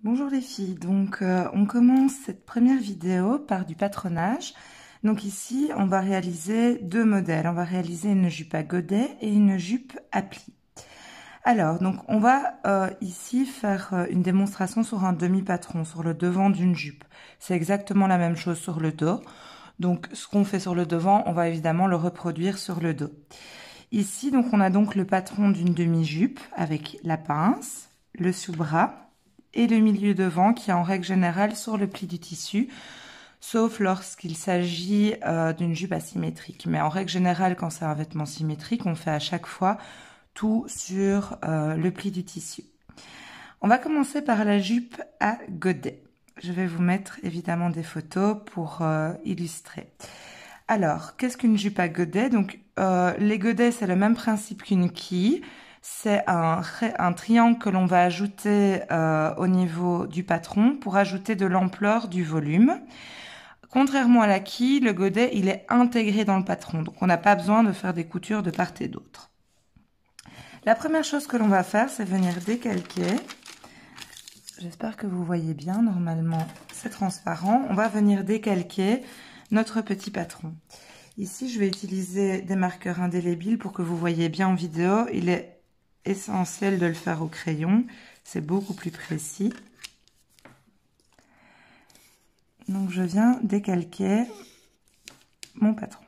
Bonjour les filles, donc on commence cette première vidéo par du patronage. Donc ici on va réaliser deux modèles, on va réaliser une jupe à godet et une jupe à plis. Alors donc on va ici faire une démonstration sur un demi-patron, sur le devant d'une jupe. C'est exactement la même chose sur le dos, donc ce qu'on fait sur le devant on va évidemment le reproduire sur le dos. Ici donc on a donc le patron d'une demi-jupe avec la pince, le sous-bras et le milieu devant qui est en règle générale sur le pli du tissu, sauf lorsqu'il s'agit d'une jupe asymétrique. Mais en règle générale, quand c'est un vêtement symétrique, on fait à chaque fois tout sur le pli du tissu. On va commencer par la jupe à godet. Je vais vous mettre évidemment des photos pour illustrer. Alors, qu'est-ce qu'une jupe à godet? Donc, les godets, c'est le même principe qu'une quille. C'est un triangle que l'on va ajouter au niveau du patron pour ajouter de l'ampleur du volume. Contrairement à la quille, le godet, il est intégré dans le patron. Donc, on n'a pas besoin de faire des coutures de part et d'autre. La première chose que l'on va faire, c'est venir décalquer. J'espère que vous voyez bien. Normalement, c'est transparent. On va venir décalquer notre petit patron. Ici, je vais utiliser des marqueurs indélébiles pour que vous voyez bien en vidéo. Il est essentiel de le faire au crayon, c'est beaucoup plus précis. Donc je viens décalquer mon patron.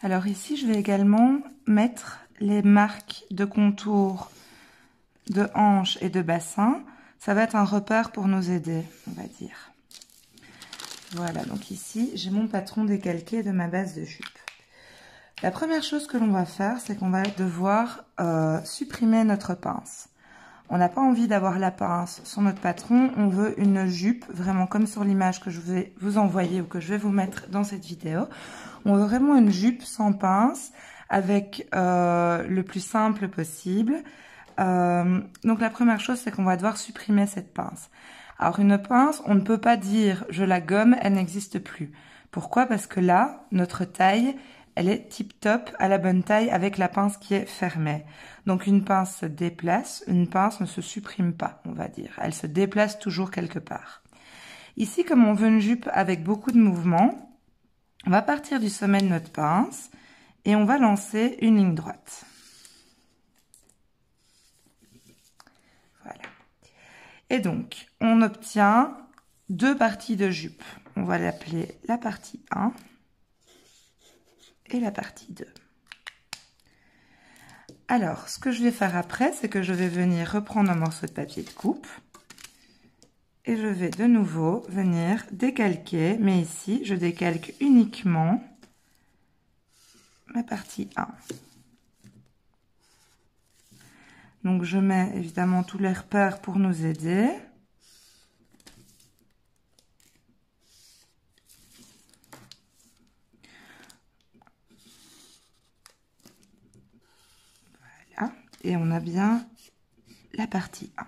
Alors ici, je vais également mettre les marques de contour de hanche et de bassin. Ça va être un repère pour nous aider, on va dire. Voilà, donc ici, j'ai mon patron décalqué de ma base de jupe. La première chose que l'on va faire, c'est qu'on va devoir supprimer notre pince. On n'a pas envie d'avoir la pince sur notre patron, on veut une jupe, vraiment comme sur l'image que je vais vous envoyer ou que je vais vous mettre dans cette vidéo. On veut vraiment une jupe sans pince, avec le plus simple possible. Donc la première chose, c'est qu'on va devoir supprimer cette pince. Alors une pince, on ne peut pas dire je la gomme, elle n'existe plus. Pourquoi? Parce que là, notre taille, elle est tip-top, à la bonne taille, avec la pince qui est fermée. Donc une pince se déplace, une pince ne se supprime pas, on va dire. Elle se déplace toujours quelque part. Ici, comme on veut une jupe avec beaucoup de mouvements, on va partir du sommet de notre pince et on va lancer une ligne droite. Voilà. Et donc, on obtient deux parties de jupe. On va l'appeler la partie 1 et la partie 2. Alors, ce que je vais faire après, c'est que je vais venir reprendre un morceau de papier de coupe et je vais de nouveau venir décalquer, mais ici, je décalque uniquement ma partie 1. Donc, je mets évidemment tous les repères pour nous aider. Voilà, et on a bien la partie 1.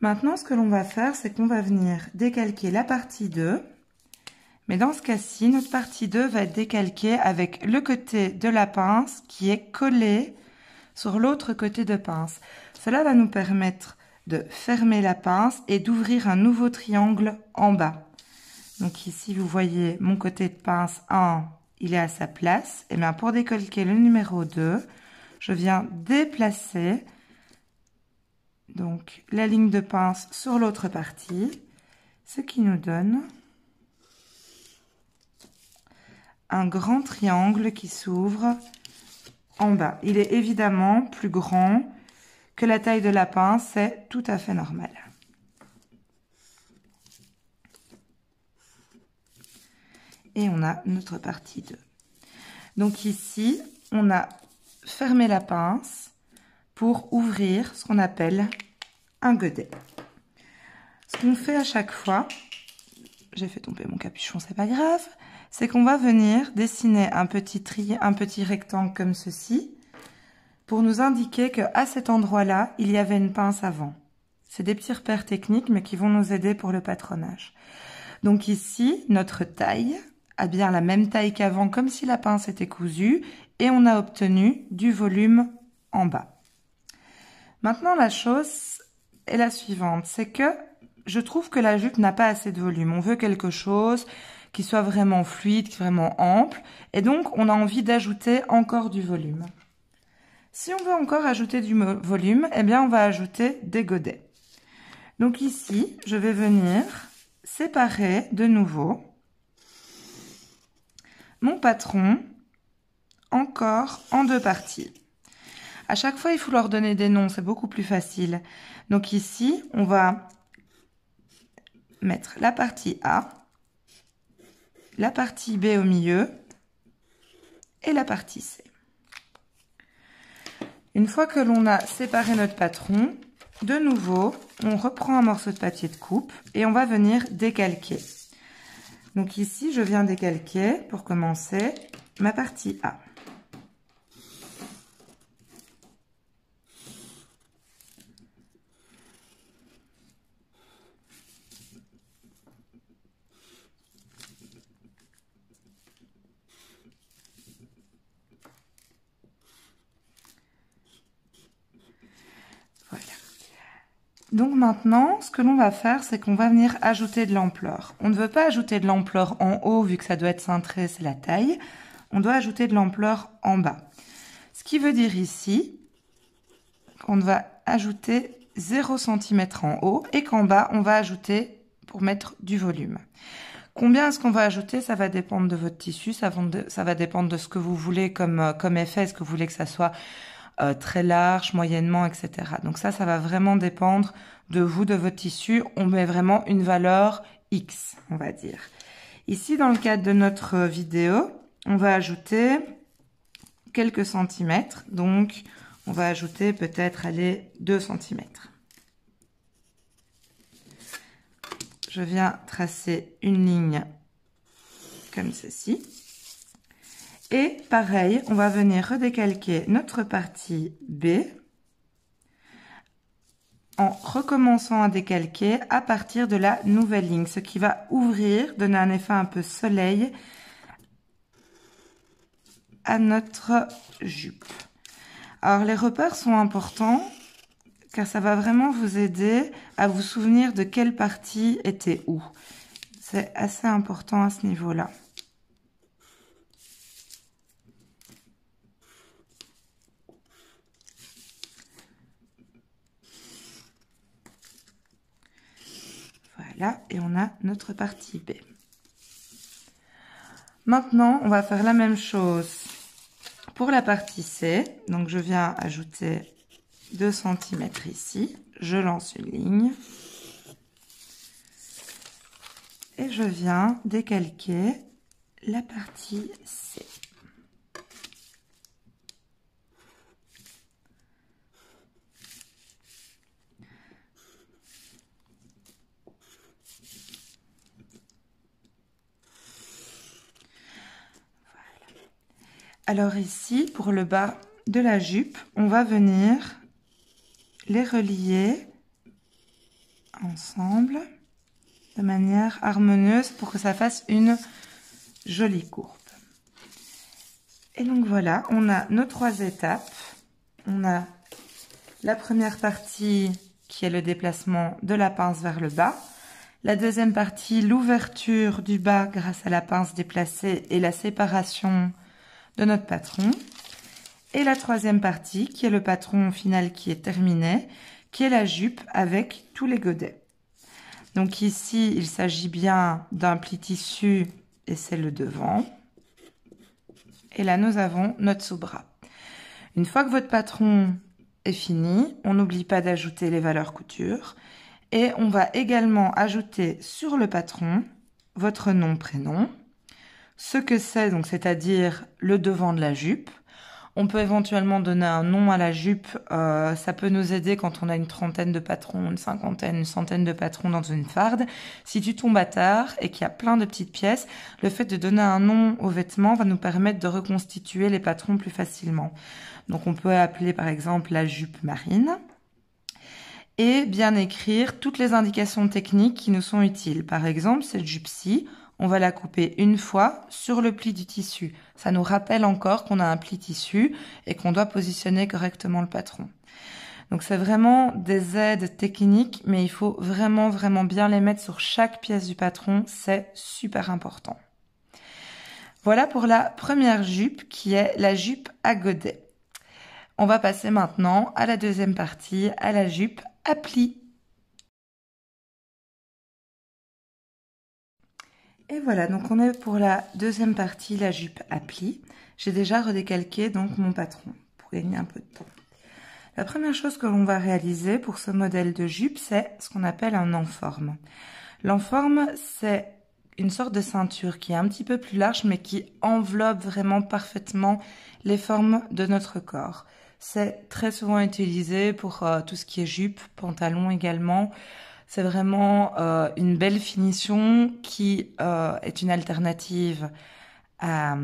Maintenant, ce que l'on va faire, c'est qu'on va venir décalquer la partie 2. Mais dans ce cas-ci, notre partie 2 va être décalquée avec le côté de la pince qui est collé sur l'autre côté de pince. Cela va nous permettre de fermer la pince et d'ouvrir un nouveau triangle en bas. Donc ici, vous voyez mon côté de pince 1, il est à sa place. Et bien pour décalquer le numéro 2, je viens déplacer donc la ligne de pince sur l'autre partie, ce qui nous donne un grand triangle qui s'ouvre en bas. Il est évidemment plus grand que la taille de la pince, c'est tout à fait normal. Et on a notre partie 2. Donc ici, on a fermé la pince pour ouvrir ce qu'on appelle un godet. Ce qu'on fait à chaque fois, j'ai fait tomber mon capuchon, c'est pas grave, c'est qu'on va venir dessiner un petit rectangle comme ceci pour nous indiquer qu'à cet endroit-là, il y avait une pince avant. C'est des petits repères techniques, mais qui vont nous aider pour le patronage. Donc ici, notre taille a bien la même taille qu'avant, comme si la pince était cousue, et on a obtenu du volume en bas. Maintenant, la chose est la suivante, c'est que je trouve que la jupe n'a pas assez de volume. On veut quelque chose qui soit vraiment fluide, vraiment ample, et donc on a envie d'ajouter encore du volume. Si on veut encore ajouter du volume, eh bien on va ajouter des godets. Donc ici, je vais venir séparer de nouveau mon patron encore en deux parties. À chaque fois, il faut leur donner des noms, c'est beaucoup plus facile. Donc ici, on va mettre la partie A, la partie B au milieu et la partie C. Une fois que l'on a séparé notre patron, de nouveau, on reprend un morceau de papier de coupe et on va venir décalquer. Donc ici, je viens décalquer, pour commencer, ma partie A. Voilà. Donc maintenant, ce que l'on va faire, c'est qu'on va venir ajouter de l'ampleur. On ne veut pas ajouter de l'ampleur en haut, vu que ça doit être cintré, c'est la taille. On doit ajouter de l'ampleur en bas. Ce qui veut dire ici qu'on va ajouter 0 cm en haut et qu'en bas, on va ajouter pour mettre du volume. Combien est-ce qu'on va ajouter? Ça va dépendre de votre tissu, ça va dépendre de ce que vous voulez comme effet. Est-ce que vous voulez que ça soit très large, moyennement, etc. Donc ça va vraiment dépendre de vous, de votre tissu. On met vraiment une valeur X, on va dire. Ici, dans le cadre de notre vidéo, on va ajouter quelques centimètres. Donc, on va ajouter peut-être, allez, 2 cm. Je viens tracer une ligne comme ceci. Et pareil, on va venir redécalquer notre partie B en recommençant à décalquer à partir de la nouvelle ligne, ce qui va ouvrir, donner un effet un peu soleil à notre jupe. Alors les repères sont importants car ça va vraiment vous aider à vous souvenir de quelle partie était où. C'est assez important à ce niveau-là. Voilà, et on a notre partie B. Maintenant, on va faire la même chose pour la partie C. Donc, je viens ajouter 2 cm ici. Je lance une ligne. Et je viens décalquer la partie C. Alors ici, pour le bas de la jupe, on va venir les relier ensemble de manière harmonieuse pour que ça fasse une jolie courbe. Et donc voilà, on a nos 3 étapes. On a la première partie qui est le déplacement de la pince vers le bas. La deuxième partie, l'ouverture du bas grâce à la pince déplacée et la séparation de notre patron. Et la troisième partie, qui est le patron final qui est terminé, qui est la jupe avec tous les godets. Donc ici, il s'agit bien d'un pli tissu et c'est le devant. Et là, nous avons notre sous-bras. Une fois que votre patron est fini, on n'oublie pas d'ajouter les valeurs couture. Et on va également ajouter sur le patron votre nom, prénom, ce que c'est, donc c'est-à-dire le devant de la jupe. On peut éventuellement donner un nom à la jupe, ça peut nous aider quand on a une trentaine de patrons, une cinquantaine, une centaine de patrons dans une farde. Si tu tombes à tard et qu'il y a plein de petites pièces, le fait de donner un nom aux vêtements va nous permettre de reconstituer les patrons plus facilement. Donc on peut appeler par exemple la jupe marine. et bien écrire toutes les indications techniques qui nous sont utiles. Par exemple, cette jupe-ci, on va la couper une fois sur le pli du tissu. Ça nous rappelle encore qu'on a un pli tissu et qu'on doit positionner correctement le patron. Donc c'est vraiment des aides techniques, mais il faut vraiment bien les mettre sur chaque pièce du patron, c'est super important. Voilà pour la première jupe qui est la jupe à godet. On va passer maintenant à la deuxième partie, à la jupe à plis. Et voilà, donc on est pour la deuxième partie, la jupe à plis. J'ai déjà redécalqué donc mon patron pour gagner un peu de temps. La première chose que l'on va réaliser pour ce modèle de jupe, c'est ce qu'on appelle un enforme. L'enforme, c'est une sorte de ceinture qui est un petit peu plus large, mais qui enveloppe vraiment parfaitement les formes de notre corps. C'est très souvent utilisé pour tout ce qui est jupe, pantalon également. C'est vraiment une belle finition qui est une alternative à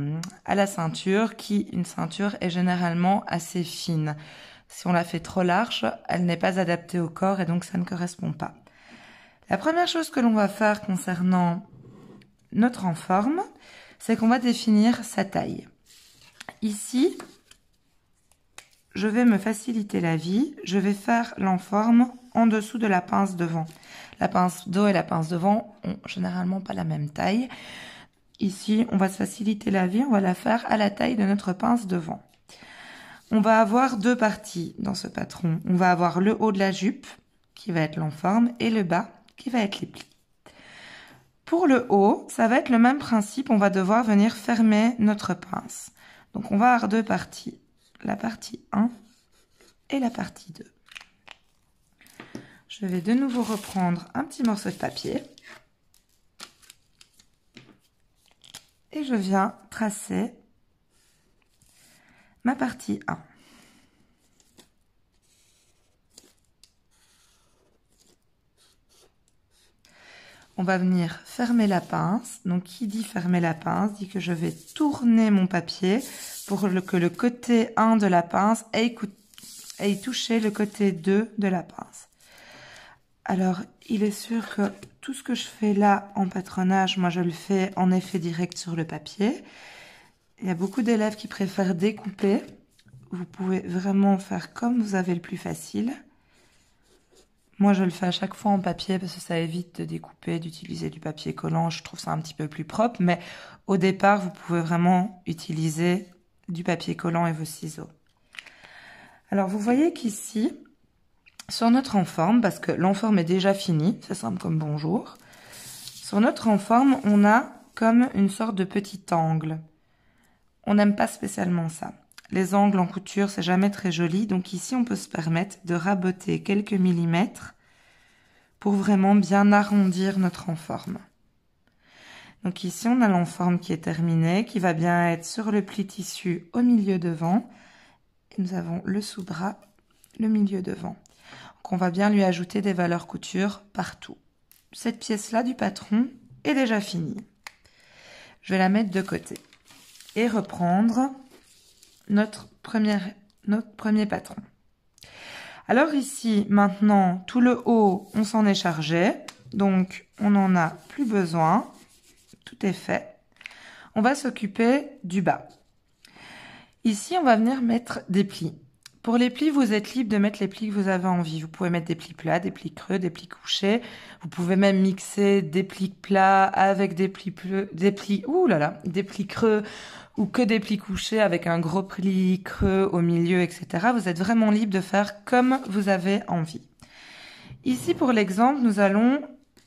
la ceinture, une ceinture est généralement assez fine. Si on la fait trop large, elle n'est pas adaptée au corps et donc ça ne correspond pas. La première chose que l'on va faire concernant notre enforme, c'est qu'on va définir sa taille. Ici, je vais me faciliter la vie, je vais faire l'enforme en dessous de la pince devant. La pince d'eau et la pince devant ont généralement pas la même taille. Ici, on va se faciliter la vie, on va la faire à la taille de notre pince devant. On va avoir deux parties dans ce patron. On va avoir le haut de la jupe, qui va être l'enforme, et le bas, qui va être les plis. Pour le haut, ça va être le même principe, on va devoir venir fermer notre pince. Donc on va avoir deux parties, la partie 1 et la partie 2. Je vais de nouveau reprendre un petit morceau de papier. Et je viens tracer ma partie 1. On va venir fermer la pince. Donc, qui dit fermer la pince dit que je vais tourner mon papier pour que le côté 1 de la pince aille toucher le côté 2 de la pince. Alors, il est sûr que tout ce que je fais là en patronage, moi je le fais en effet direct sur le papier. Il y a beaucoup d'élèves qui préfèrent découper. Vous pouvez vraiment faire comme vous avez le plus facile. Moi, je le fais à chaque fois en papier parce que ça évite de découper, d'utiliser du papier collant. Je trouve ça un petit peu plus propre. Mais au départ, vous pouvez vraiment utiliser du papier collant et vos ciseaux. Alors, vous voyez qu'ici, sur notre enforme, parce que l'enforme est déjà fini, c'est simple comme bonjour. Sur notre enforme, on a comme une sorte de petit angle. On n'aime pas spécialement ça. Les angles en couture, c'est jamais très joli. Donc ici, on peut se permettre de raboter quelques millimètres pour vraiment bien arrondir notre enforme. Donc ici, on a l'enforme qui est terminée, qui va bien être sur le pli tissu au milieu devant. Et nous avons le sous-bras, le milieu devant. Donc on va bien lui ajouter des valeurs couture partout. Cette pièce-là du patron est déjà finie. Je vais la mettre de côté et reprendre notre premier patron. Alors ici, maintenant, tout le haut, on s'en est chargé. Donc, on n'en a plus besoin. Tout est fait. On va s'occuper du bas. Ici, on va venir mettre des plis. Pour les plis, vous êtes libre de mettre les plis que vous avez envie. Vous pouvez mettre des plis plats, des plis creux, des plis couchés. Vous pouvez même mixer des plis plats avec des plis creux ou que des plis couchés avec un gros pli creux au milieu, etc. Vous êtes vraiment libre de faire comme vous avez envie. Ici, pour l'exemple, nous allons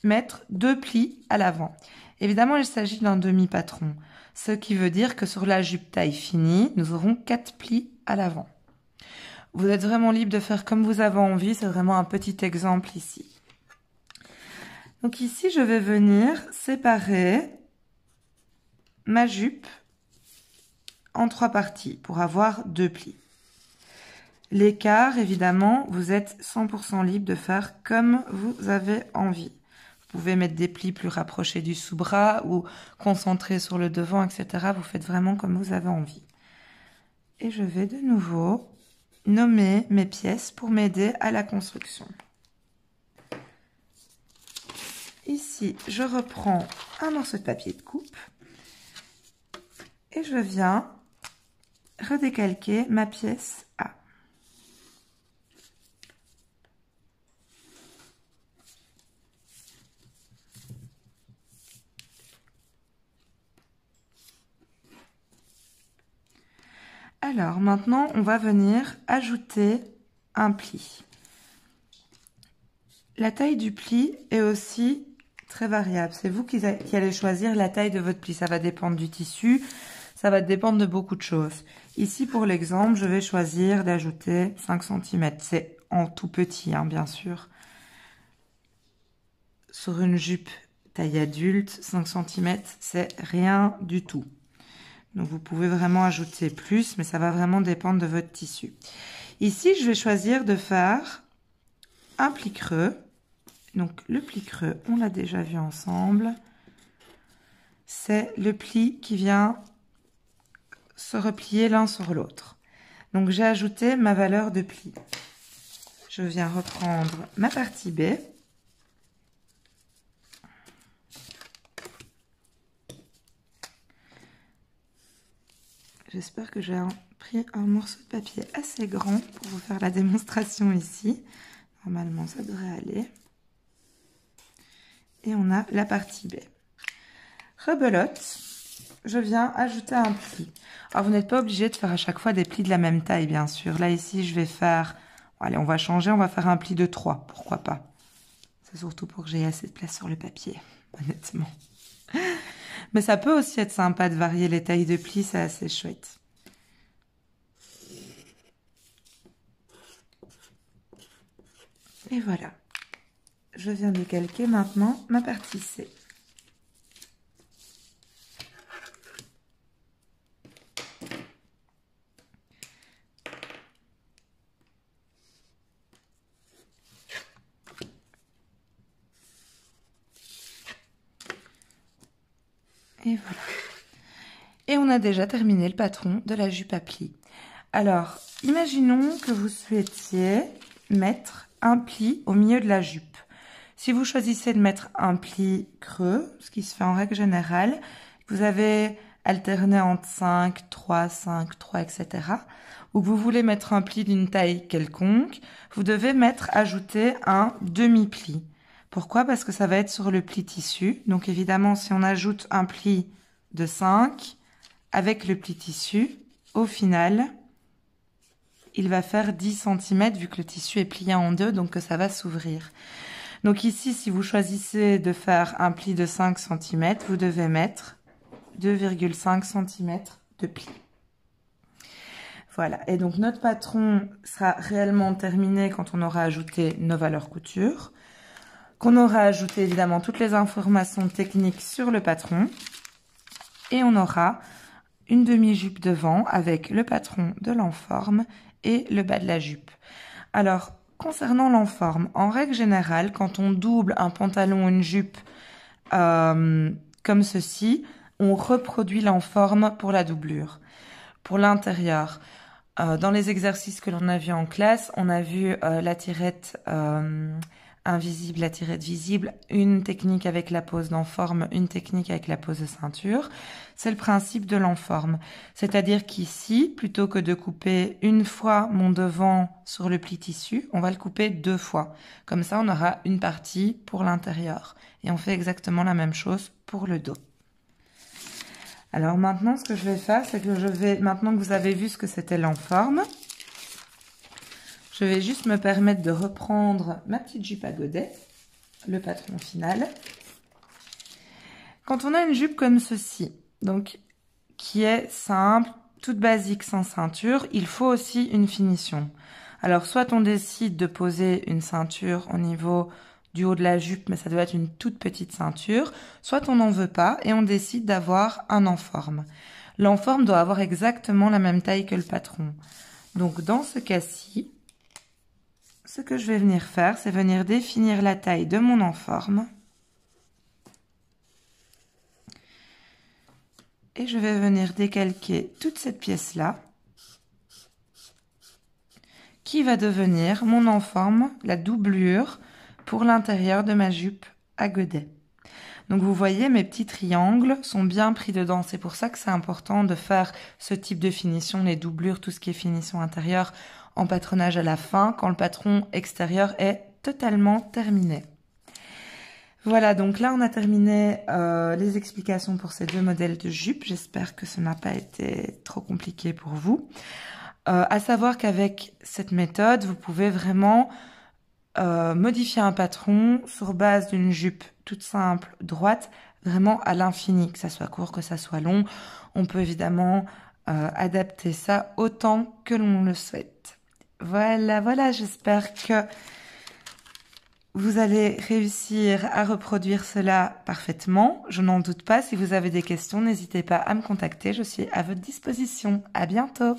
mettre deux plis à l'avant. Évidemment, il s'agit d'un demi-patron, ce qui veut dire que sur la jupe taille finie, nous aurons 4 plis à l'avant. Vous êtes vraiment libre de faire comme vous avez envie, c'est vraiment un petit exemple ici. Donc ici, je vais venir séparer ma jupe en 3 parties pour avoir 2 plis. L'écart, évidemment, vous êtes 100% libre de faire comme vous avez envie. Vous pouvez mettre des plis plus rapprochés du sous-bras ou concentrer sur le devant, etc. Vous faites vraiment comme vous avez envie. Et je vais de nouveau nommer mes pièces pour m'aider à la construction. Ici, je reprends un morceau de papier de coupe et je viens redécalquer ma pièce A. Alors maintenant, on va venir ajouter un pli. La taille du pli est aussi très variable. C'est vous qui allez choisir la taille de votre pli. Ça va dépendre du tissu, ça va dépendre de beaucoup de choses. Ici, pour l'exemple, je vais choisir d'ajouter 5 cm. C'est en tout petit, hein, bien sûr. Sur une jupe taille adulte, 5 cm, c'est rien du tout. Donc, vous pouvez vraiment ajouter plus, mais ça va vraiment dépendre de votre tissu. Ici, je vais choisir de faire un pli creux. Donc, le pli creux, on l'a déjà vu ensemble. C'est le pli qui vient se replier l'un sur l'autre. Donc, j'ai ajouté ma valeur de pli. Je viens reprendre ma partie B. J'espère que j'ai pris un morceau de papier assez grand pour vous faire la démonstration ici. Normalement, ça devrait aller. Et on a la partie B. Rebelote, je viens ajouter un pli. Alors, vous n'êtes pas obligé de faire à chaque fois des plis de la même taille, bien sûr. Là, ici, je vais faire... Allez, on va changer, on va faire un pli de 3. Pourquoi pas? C'est surtout pour que j'ai assez de place sur le papier, honnêtement. Mais ça peut aussi être sympa de varier les tailles de plis, c'est assez chouette. Et voilà. Je viens décalquer maintenant ma partie C. Et voilà. Et on a déjà terminé le patron de la jupe à plis. Alors, imaginons que vous souhaitiez mettre un pli au milieu de la jupe. Si vous choisissez de mettre un pli creux, ce qui se fait en règle générale, vous avez alterné entre 5, 3, 5, 3, etc. Ou que vous voulez mettre un pli d'une taille quelconque, vous devez ajouter un demi-pli. Pourquoi? Parce que ça va être sur le pli tissu. Donc évidemment, si on ajoute un pli de 5 avec le pli tissu, au final, il va faire 10 cm vu que le tissu est plié en deux, donc que ça va s'ouvrir. Donc ici, si vous choisissez de faire un pli de 5 cm, vous devez mettre 2,5 cm de pli. Voilà, et donc notre patron sera réellement terminé quand on aura ajouté nos valeurs couture, qu'on aura ajouté évidemment toutes les informations techniques sur le patron, et on aura une demi-jupe devant avec le patron de l'enforme et le bas de la jupe. Alors, concernant l'enforme, en règle générale, quand on double un pantalon ou une jupe comme ceci, on reproduit l'enforme pour la doublure. Pour l'intérieur, dans les exercices que l'on a vus en classe, on a vu la tirette invisible, la tirette visible, une technique avec la pose d'enforme, une technique avec la pose de ceinture. C'est le principe de l'enforme. C'est-à-dire qu'ici, plutôt que de couper une fois mon devant sur le pli tissu, on va le couper 2 fois. Comme ça, on aura une partie pour l'intérieur. Et on fait exactement la même chose pour le dos. Alors maintenant, ce que je vais faire, c'est que maintenant que vous avez vu ce que c'était l'enforme, je vais juste me permettre de reprendre ma petite jupe à godet, le patron final. Quand on a une jupe comme ceci, donc qui est simple, toute basique, sans ceinture, il faut aussi une finition. Alors soit on décide de poser une ceinture au niveau du haut de la jupe, mais ça doit être une toute petite ceinture, soit on n'en veut pas et on décide d'avoir un enforme. L'enforme doit avoir exactement la même taille que le patron. Donc dans ce cas-ci, ce que je vais venir faire, c'est venir définir la taille de mon enforme. Et je vais venir décalquer toute cette pièce-là, qui va devenir mon enforme, la doublure, pour l'intérieur de ma jupe à godet. Donc vous voyez, mes petits triangles sont bien pris dedans. C'est pour ça que c'est important de faire ce type de finition, les doublures, tout ce qui est finition intérieure en patronage à la fin, quand le patron extérieur est totalement terminé. Voilà, donc là on a terminé les explications pour ces 2 modèles de jupe. J'espère que ce n'a pas été trop compliqué pour vous. À savoir qu'avec cette méthode, vous pouvez vraiment modifier un patron sur base d'une jupe toute simple, droite, vraiment à l'infini, que ça soit court, que ça soit long. On peut évidemment adapter ça autant que l'on le souhaite. Voilà, j'espère que vous allez réussir à reproduire cela parfaitement. Je n'en doute pas. Si vous avez des questions, n'hésitez pas à me contacter. Je suis à votre disposition. À bientôt.